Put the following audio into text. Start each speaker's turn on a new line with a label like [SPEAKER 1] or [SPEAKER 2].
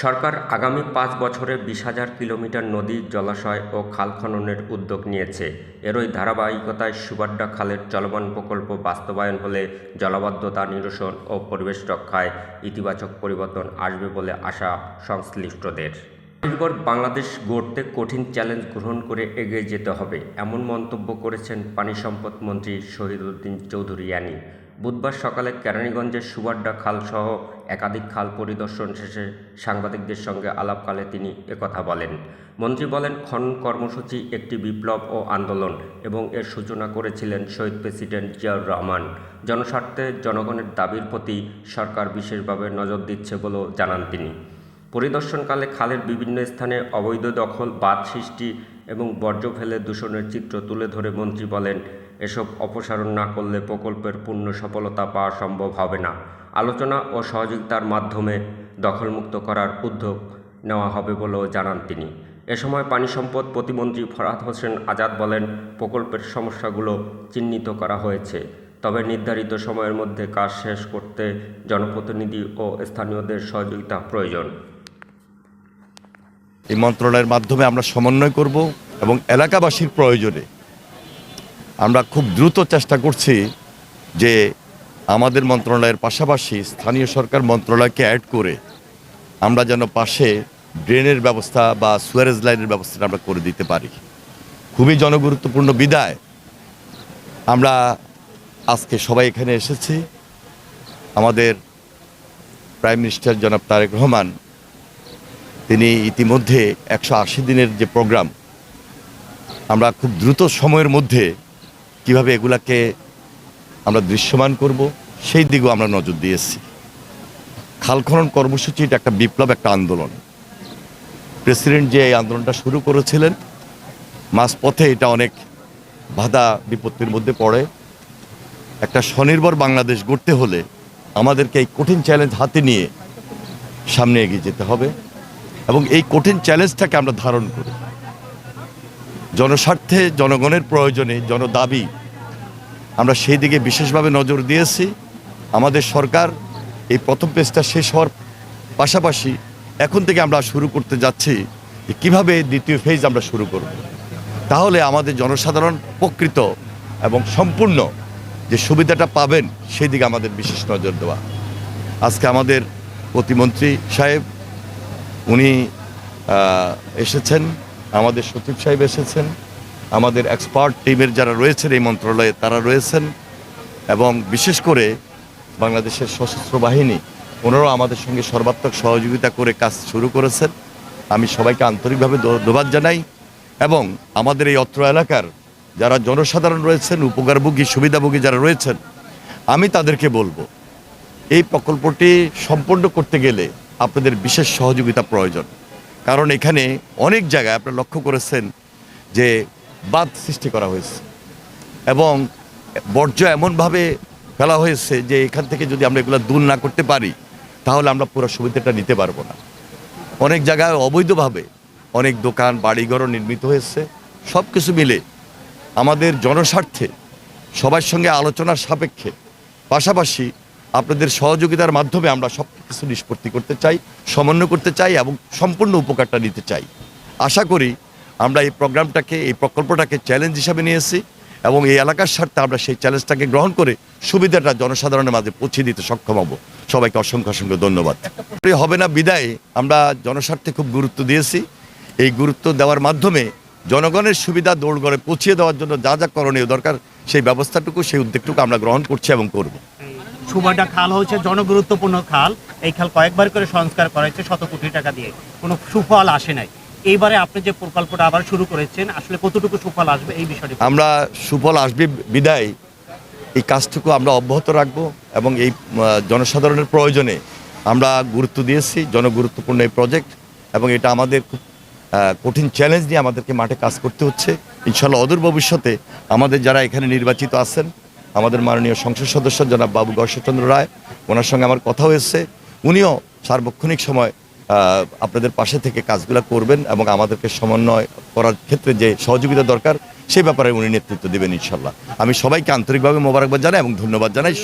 [SPEAKER 1] সরকার আগামী ৫ বছরে ২০,০০০ কিলোমিটার নদী, জলাশয় ও খাল খননের উদ্যোগ নিয়েছে। এরই ধারাবাহিকতায় সুবাড্ডা খালের চলমান প্রকল্প বাস্তবায়ন হলে জলাবদ্ধতা নিরসন ও পরিবেশ রক্ষায় ইতিবাচক পরিবর্তন আসবে বলে আশা সংশ্লিষ্টদের। এরপর বাংলাদেশ গড়তে কঠিন চ্যালেঞ্জ গ্রহণ করে এগিয়ে যেতে হবে, এমন মন্তব্য করেছেন পানি সম্পদ মন্ত্রী শহীদ উদ্দিন চৌধুরী ইয়ানি। বুধবার সকালে কেরানীগঞ্জের সুবাড্ডা খালসহ একাধিক খাল পরিদর্শন শেষে সাংবাদিকদের সঙ্গে আলাপকালে তিনি একথা বলেন। মন্ত্রী বলেন, খনন কর্মসূচি একটি বিপ্লব ও আন্দোলন এবং এর সূচনা করেছিলেন শহীদ প্রেসিডেন্ট জিয়াউর রহমান। জনস্বার্থে জনগণের দাবির প্রতি সরকার বিশেষভাবে নজর দিচ্ছে বলেও জানান তিনি। পরিদর্শনকালে খালের বিভিন্ন স্থানে অবৈধ দখল, বাঁধ সৃষ্টি এবং বর্জ্য ফেলে দূষণের চিত্র তুলে ধরে মন্ত্রী বলেন, এসব অপসারণ না করলে প্রকল্পের পূর্ণ সফলতা পাওয়া সম্ভব হবে না। আলোচনা ও সহযোগিতার মাধ্যমে দখলমুক্ত করার উদ্যোগ নেওয়া হবে বলেও জানান তিনি। এ সময় পানি সম্পদ প্রতিমন্ত্রী ফরহাদ হোসেন আজাদ বলেন, প্রকল্পের সমস্যাগুলো চিহ্নিত করা হয়েছে, তবে নির্ধারিত সময়ের মধ্যে কাজ শেষ করতে জনপ্রতিনিধি ও স্থানীয়দের সহযোগিতা প্রয়োজন।
[SPEAKER 2] এই মন্ত্রণালয়ের মাধ্যমে আমরা সমন্বয় করব এবং এলাকাবাসীর প্রয়োজনে আমরা খুব দ্রুত চেষ্টা করছি যে আমাদের মন্ত্রণালয়ের পাশাপাশি স্থানীয় সরকার মন্ত্রণালয়কে অ্যাড করে আমরা যেন পাশে ড্রেনের ব্যবস্থা বা সুয়ারেজ লাইনের ব্যবস্থাটা আমরা করে দিতে পারি। খুবই জনগুরুত্বপূর্ণ বিধায় আমরা আজকে সবাই এখানে এসেছি। আমাদের প্রাইম মিনিস্টার জনাব তারেক রহমান তিনি ইতিমধ্যে 180 দিনের যে প্রোগ্রাম, আমরা খুব দ্রুত সময়ের মধ্যে কিভাবে এগুলাকে আমরা দৃশ্যমান করব সেই দিকেও আমরা নজর দিয়েছি। খাল খনন কর্মসূচি এটা একটা বিপ্লব, একটা আন্দোলন। প্রেসিডেন্ট যে এই আন্দোলনটা শুরু করেছিলেন, মাঝপথে এটা অনেক বাধা বিপত্তির মধ্যে পড়ে। একটা স্বনির্ভর বাংলাদেশ গড়তে হলে আমাদেরকে এই কঠিন চ্যালেঞ্জ হাতে নিয়ে সামনে এগিয়ে যেতে হবে এবং এই কঠিন চ্যালেঞ্জটাকে আমরা ধারণ করি জনস্বার্থে, জনগণের প্রয়োজনে, জনদাবি, আমরা সেই দিকে বিশেষভাবে নজর দিয়েছি। আমাদের সরকার এই প্রথম পেজটা শেষ হওয়ার পাশাপাশি এখন থেকে আমরা শুরু করতে যাচ্ছি যে কীভাবে দ্বিতীয় ফেজ আমরা শুরু করব, তাহলে আমাদের জনসাধারণ প্রকৃত এবং সম্পূর্ণ যে সুবিধাটা পাবেন সেই দিকে আমাদের বিশেষ নজর দেওয়া। আজকে আমাদের প্রতিমন্ত্রী সাহেব উনি এসেছেন, আমাদের সচিব সাহেব এসেছেন, আমাদের এক্সপার্ট টিমের যারা রয়েছেন এই মন্ত্রণালয়ে তারা রয়েছেন এবং বিশেষ করে বাংলাদেশের সশস্ত্র বাহিনী ওনারাও আমাদের সঙ্গে সর্বাত্মক সহযোগিতা করে কাজ শুরু করেছেন। আমি সবাইকে আন্তরিকভাবে ধন্যবাদ জানাই এবং আমাদের এই অত্র এলাকার যারা জনসাধারণ রয়েছেন, উপকারভোগী, সুবিধাভোগী যারা রয়েছেন, আমি তাদেরকে বলবো এই প্রকল্পটি সম্পন্ন করতে গেলে আপনাদের বিশেষ সহযোগিতা প্রয়োজন। কারণ এখানে অনেক জায়গায় আপনারা লক্ষ্য করেছেন যে বাঁধ সৃষ্টি করা হয়েছে এবং বর্জ্য এমনভাবে ফেলা হয়েছে যে এখান থেকে যদি আমরা এগুলো দূর না করতে পারি তাহলে আমরা পুরো সুবিধাটা নিতে পারবো না। অনেক জায়গায় অবৈধভাবে অনেক দোকান, বাড়িঘরও নির্মিত হয়েছে। সব কিছু মিলে আমাদের জনস্বার্থে সবার সঙ্গে আলোচনার সাপেক্ষে পাশাপাশি আপনাদের সহযোগিতার মাধ্যমে আমরা সব কিছু নিষ্পত্তি করতে চাই, সমন্বয় করতে চাই এবং সম্পূর্ণ উপকারটা নিতে চাই। আশা করি আমরা এই প্রোগ্রামটাকে, এই প্রকল্পটাকে চ্যালেঞ্জ হিসাবে নিয়েছি এবং এই এলাকার স্বার্থে আমরা সেই চ্যালেঞ্জটাকে গ্রহণ করে সুবিধাটা জনসাধারণের মাঝে পৌঁছে দিতে সক্ষম হব। সবাইকে অসংখ্য অসংখ্য ধন্যবাদ। হবে না বিদায় আমরা জনস্বার্থে খুব গুরুত্ব দিয়েছি। এই গুরুত্ব দেওয়ার মাধ্যমে জনগণের সুবিধা দৌড়গড়ে পৌঁছিয়ে দেওয়ার জন্য যা যা করণীয় দরকার সেই ব্যবস্থাটুকু, সেই উদ্যোগটুকু আমরা গ্রহণ করছি এবং করব।
[SPEAKER 3] সুবাড্ডা খাল হচ্ছে জনগুরুত্বপূর্ণ খাল। এই খাল কয়েকবার করে সংস্কার করা হয়েছে 100 কোটি টাকা দিয়ে, কোনো সুফল আসে নাই। এইবারে আপনি যে প্রকল্পটা আবার শুরু করেছেন, আসলে কতটুকু সুফল আসবে এই বিষয়টি?
[SPEAKER 2] আমরা সুফল আসবে বিদায় এই কাজটুকু আমরা অব্যাহত রাখবো এবং এই জনসাধারণের প্রয়োজনে আমরা গুরুত্ব দিয়েছি। জনগুরুত্বপূর্ণ এই প্রজেক্ট এবং এটা আমাদের খুব কঠিন চ্যালেঞ্জ নিয়ে আমাদেরকে মাঠে কাজ করতে হচ্ছে। ইনশাআল্লাহ অদূর ভবিষ্যতে আমাদের যারা এখানে নির্বাচিত আছেন, আমাদের মাননীয় সংসদ সদস্য জনাব বাবু গর্ষচন্দ্র রায়, ওনার সঙ্গে আমার কথা হয়েছে, উনিও সার্বক্ষণিক সময় আপনাদের পাশে থেকে কাজগুলো করবেন এবং আমাদেরকে সমন্বয় করার ক্ষেত্রে যে সহযোগিতা দরকার সেই ব্যাপারে উনি নেতৃত্ব দেবেন ইনশাআল্লাহ। আমি সবাইকে আন্তরিকভাবে মোবারকবাদ জানাই এবং ধন্যবাদ জানাই।